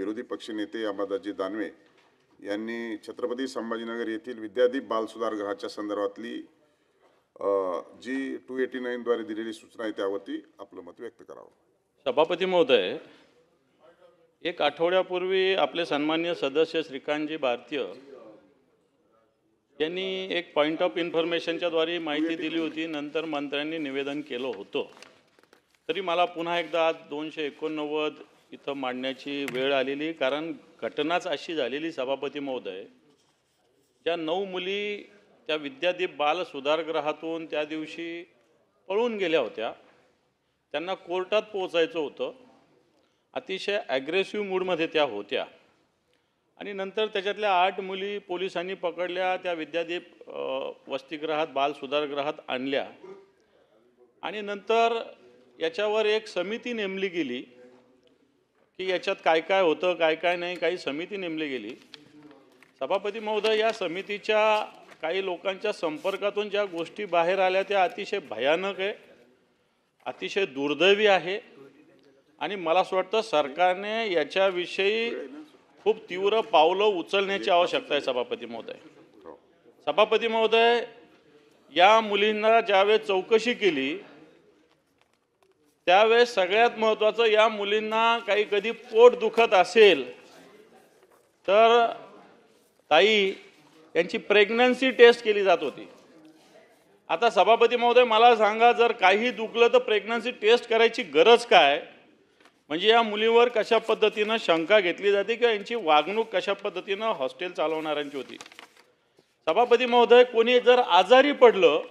विरोधी पक्षनेते अंबादासजी दानवे यांनी छत्रपती संभाजीनगर येथील विद्यादीप बाल सुधारगृहाच्या संदर्भातली जी 289 द्वारे दिलेली सूचना आहे त्यावरती आपलं मत व्यक्त करावं। सभापती महोदय, एक आठवड्यापूर्वी आपले सन्माननीय सदस्य श्रीकांतजी भारतीय यांनी एक पॉइंट ऑफ इन्फॉर्मेशनच्या द्वारे माहिती दिली होती, नंतर मंत्र्यांनी निवेदन केलं होतं। तरी मला पुन्हा एकदा आज 289 इथं मांडण्याची वेळ आलेली, कारण घटनाच अशी झालेली सभापती महोदय, ज्या 9 मुली त्या विद्यादीप बाल सुधारगृहातून त्या दिवशी पळून गेल्या होत्या, त्यांना कोर्टात पोहोचायचं होतं, अतिशय ॲग्रेसिव्ह मूडमध्ये त्या होत्या आणि नंतर त्याच्यातल्या 8 मुली पोलिसांनी पकडल्या, त्या विद्यादीप वसतिगृहात बाल सुधारगृहात आणल्या आणि नंतर याच्यावर एक समिती नेमली गेली की याच्यात काय काय होतं काय काय नाही, काही समिती नेमली गेली। सभापती महोदय, या समितीच्या काही लोकांच्या संपर्कातून ज्या गोष्टी बाहेर आल्या त्या अतिशय भयानक आहे, अतिशय दुर्दैवी आहे आणि मला असं वाटतं सरकारने याच्याविषयी खूप तीव्र पावलं उचलण्याची आवश्यकता आहे। सभापती महोदय, या मुलींना ज्यावेळेस चौकशी केली त्यावेळेस सगळ्यात महत्त्वाचं, या मुलींना काही कधी पोट दुखत असेल तर ताई यांची प्रेग्नन्सी टेस्ट केली जात होती। आता सभापती महोदय मला सांगा, जर काही दुखलं तर प्रेग्नन्सी टेस्ट करायची गरज काय? म्हणजे या मुलीवर कशा पद्धतीनं शंका घेतली जाते किंवा यांची वागणूक कशा पद्धतीनं हॉस्टेल चालवणाऱ्यांची होती। सभापती महोदय, कोणी जर आजारी पडलं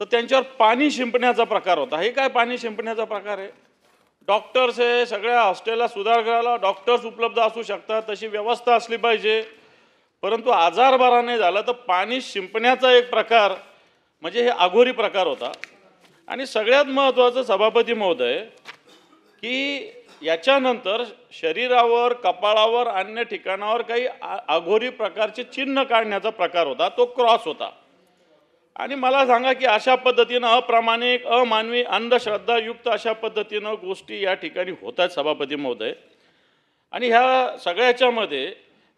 तर त्यांच्यावर पाणी शिंपण्याचा प्रकार होता। हे काय पाणी शिंपण्याचा प्रकार आहे? डॉक्टर्स आहे, सगळ्या हॉस्टेलला सुधारगृहाला डॉक्टर्स उपलब्ध असू शकतात, तशी व्यवस्था असली पाहिजे, परंतु आजार बरा नाही झाला तर पाणी शिंपण्याचा एक प्रकार म्हणजे हे अघोरी प्रकार होता। आणि सगळ्यात महत्त्वाचं सभापती महोदय की याच्यानंतर शरीरावर, कपाळावर, अन्य ठिकाणावर काही अघोरी प्रकारचे चिन्ह काढण्याचा प्रकार होता, तो क्रॉस होता। आणि मला सांगा की अशा पद्धतीनं अप्रामाणिक, अमानवी, अंधश्रद्धायुक्त अशा पद्धतीनं गोष्टी या ठिकाणी होतात सभापती महोदय। आणि ह्या सगळ्याच्यामध्ये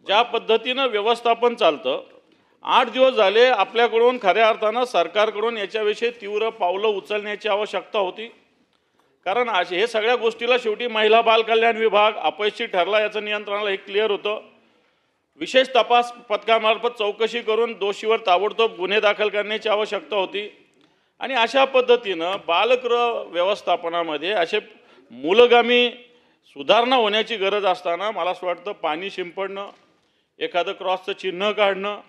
ज्या पद्धतीनं व्यवस्थापन चालतं, 8 दिवस झाले आपल्याकडून खऱ्या अर्थानं सरकारकडून याच्याविषयी तीव्र पावलं उचलण्याची आवश्यकता होती, कारण हे सगळ्या गोष्टीला शेवटी महिला बाल कल्याण विभाग अपयशी ठरला, याचं नियंत्रणाला हे क्लिअर होतं। विशेष तपास पथकामार्फत चौकशी करून दोषीवर ताबडतोब गुन्हे दाखल करण्याची आवश्यकता होती। आणि अशा पद्धतीनं बालगृह व्यवस्थापनामध्ये असे मूलगामी सुधारणा होण्याची गरज असताना मला असं वाटतं पाणी शिंपडणं, एखादं क्रॉसचं चिन्ह काढणं,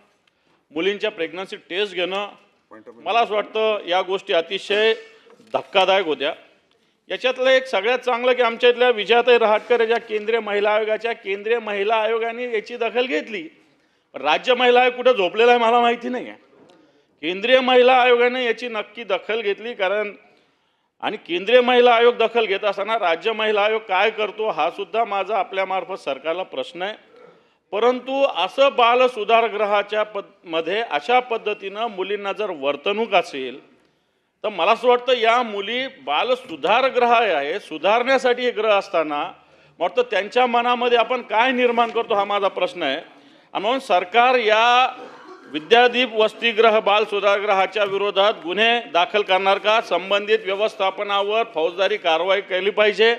मुलींच्या प्रेग्नन्सी टेस्ट घेणं, मला असं वाटतं या गोष्टी अतिशय धक्कादायक होत्या। याच्यातलं एक सगळ्यात चांगलं की आमच्या इथल्या विजयाताई रहाटकर या केंद्रीय महिला आयोगाने याची दखल घेतली, पण राज्य महिला आयोग कुठं झोपलेला आहे मला माहिती नाही आहे। केंद्रीय महिला आयोगाने याची नक्की दखल घेतली, कारण आणि केंद्रीय महिला आयोग दखल घेत असताना राज्य महिला आयोग काय करतो हा सुद्धा माझा आपल्यामार्फत सरकारला प्रश्न आहे। परंतु असं बाल सुधारगृहाच्या मध्ये अशा पद्धतीनं मुलींना जर वर्तणूक असेल तर मला असं वाटतं या मुली बाल सुधारगृह आहे, सुधारण्यासाठी हे ग्रह असताना वाटतं त्यांच्या मनामध्ये आपण काय निर्माण करतो हा माझा प्रश्न आहे। आणि म्हणून सरकार या विद्यादीप वसतिगृह बाल सुधारगृहाच्या विरोधात गुन्हे दाखल करणार का? संबंधित व्यवस्थापनावर फौजदारी कारवाई केली पाहिजे।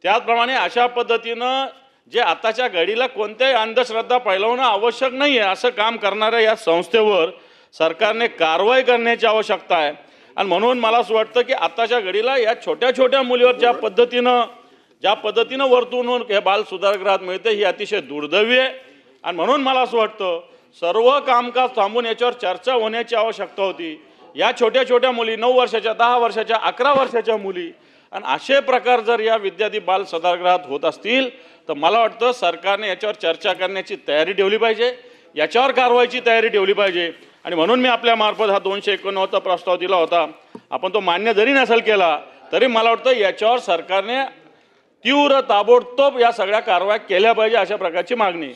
त्याचप्रमाणे अशा पद्धतीनं जे आताच्या घडीला कोणत्याही अंधश्रद्धा फैलवणं आवश्यक नाही आहे असं काम करणाऱ्या या संस्थेवर सरकारने कारवाई करण्याची आवश्यकता आहे। आणि म्हणून मला असं वाटतं की आताच्या घडीला या छोट्या छोट्या मुलीवर ज्या पद्धतीनं वर्तवणूक हे बाल सुधारगृहात मिळते ही अतिशय दुर्दैवी आहे। आणि म्हणून मला असं वाटतं सर्व कामकाज थांबून याच्यावर चर्चा होण्याची आवश्यकता होती। या छोट्या छोट्या मुली 9 वर्षाच्या, 10 वर्षाच्या, 11 वर्षाच्या मुली आणि असे प्रकार जर या विद्यादीप बाल सुधारगृहात होत असतील तर मला वाटतं सरकारने याच्यावर चर्चा करण्याची तयारी ठेवली पाहिजे, याच्यावर कारवाईची तयारी ठेवली पाहिजे। आणि म्हणून मी आपल्यामार्फत हा 289चा प्रस्ताव दिला होता। आपण तो मान्य जरी नसेल केला तरी मला वाटतं याच्यावर सरकारने तीव्र ताबडतोब या सगळ्या कारवाया केल्या पाहिजे अशा प्रकारची मागणी।